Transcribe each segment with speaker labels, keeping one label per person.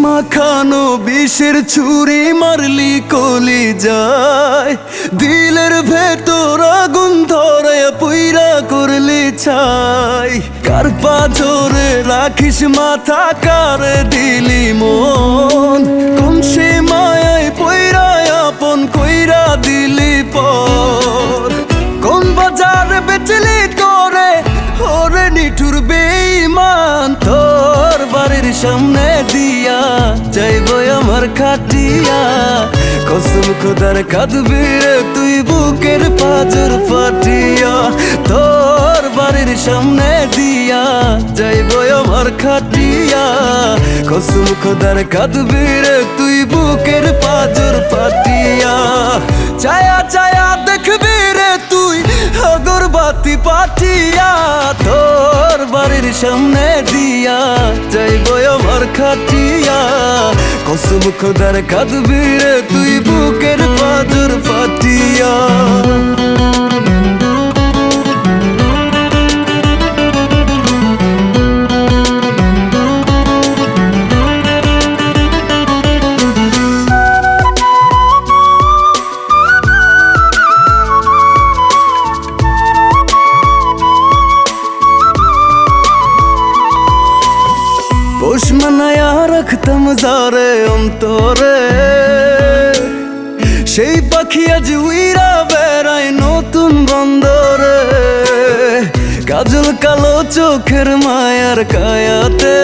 Speaker 1: মাখানো বিষের ছুরি মারলি কলি যায়, দিলের ভেতর আগুন ধরে পুইরা করলি ছাই। কার পাথরে রাখিস মাথা, কার দিলি মন, কোন সে মায়ায় পইরা আপন কইরা দিলি পর। কোন বাজারে বেচলি তোরে ওরে নিঠুর বেঈমান, তোর বাড়ির সামনে দিয়া যাইব আমার খাটিয়া। কসম খোদার কাঁদবি রে তুই বুকের পাঁজর ফাটিয়া, তোর বাড়ির সামনে দিয়া যাইব আমার খাটিয়া। কসম খোদার কাঁদবি রে তুই বুকের পাঁজর ফাটিয়া। চায়া চায়া দেখবি রে তুই আগরবাতি পাঠিয়া, তোর বাড়ির সামনে দিয়া যাইব আমার খাটিয়া। কসম খোদার কাঁদবি রে তুই বুকের পাঁজর ফাটিয়া। পোষ মানায়া রাখতাম যারে অন্তরে, সেই পাখি আজ উইরা বেড়ায় নতুন বন্দরে। কাজল কালো চোখের মায়ার কায়াতে,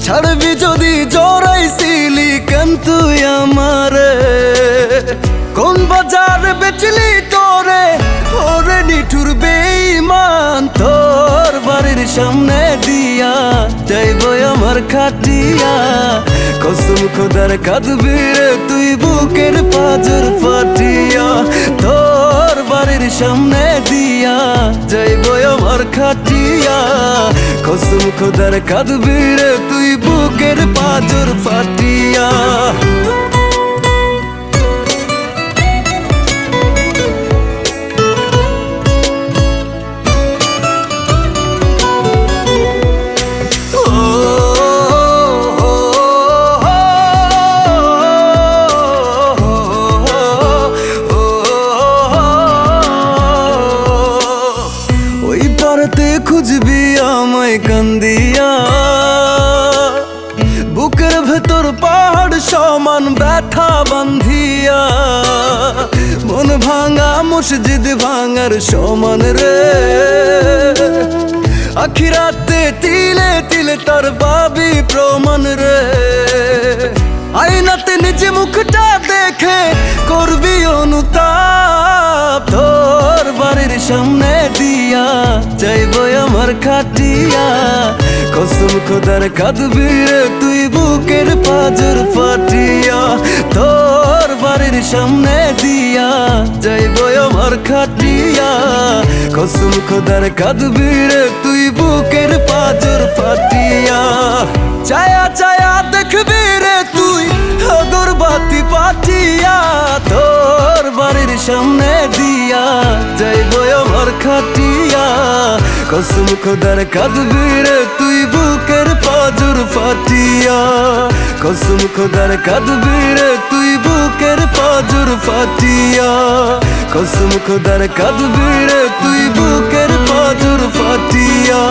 Speaker 1: ছাড়বি যদি জড়াইছিলি কেন তুই আমারে। কোন বাজারে বেচলি তোরে ওরে নিঠুর বেঈমান, তোর বাড়ির সামনে দিয়া যাইব আমার খাটিয়া। কসম খোদার কাঁদবি রে তুই বুকের পাঁজর ফাটিয়া, তোর বাড়ির সামনে দিয়া যাইব আমার খাটিয়া। কসম খোদার কাঁদবি রে তুই বুকের পাঁজর ফাটিয়া। খুঁজবি আমায় কান্দিয়া, বুকের ভেতর পাহাড় সমান ব্যথা বান্ধিয়া। মন ভাঙা মসজিদ ভাঙার সমান রে, আখিরাতে তিলে তিলে তার পাবি প্রমাণ রে। আয়নাতে নিজে মুখটা দেখে করবি অনুতাপ, তোর বাড়ির সামনে দিয়া যাইব আমার খাটিয়া। কসম খোদার কাঁদবি রে তুই বুকের পাঁজর ফাটিয়া, তোর বাড়ির সামনে দিয়া যাইব আমার খাটিয়া। কসম খোদার কাঁদবি রে তুই বুকের পাঁজর ফাটিয়া। চায়া চায়া দেখবি রে তুই আগরবাতি পাঠিয়া, তোর বাড়ির সামনে দিয়া যাইব আমার খাটিয়া। কসম খোদার কাঁদবি রে তুই বুকের পাঁজর ফাটিয়া। কসম খোদার কাঁদবি রে তুই বুকের পাঁজর ফাটিয়া। কসম খোদার কাঁদবি রে তুই বুকের পাঁজর ফাটিয়া।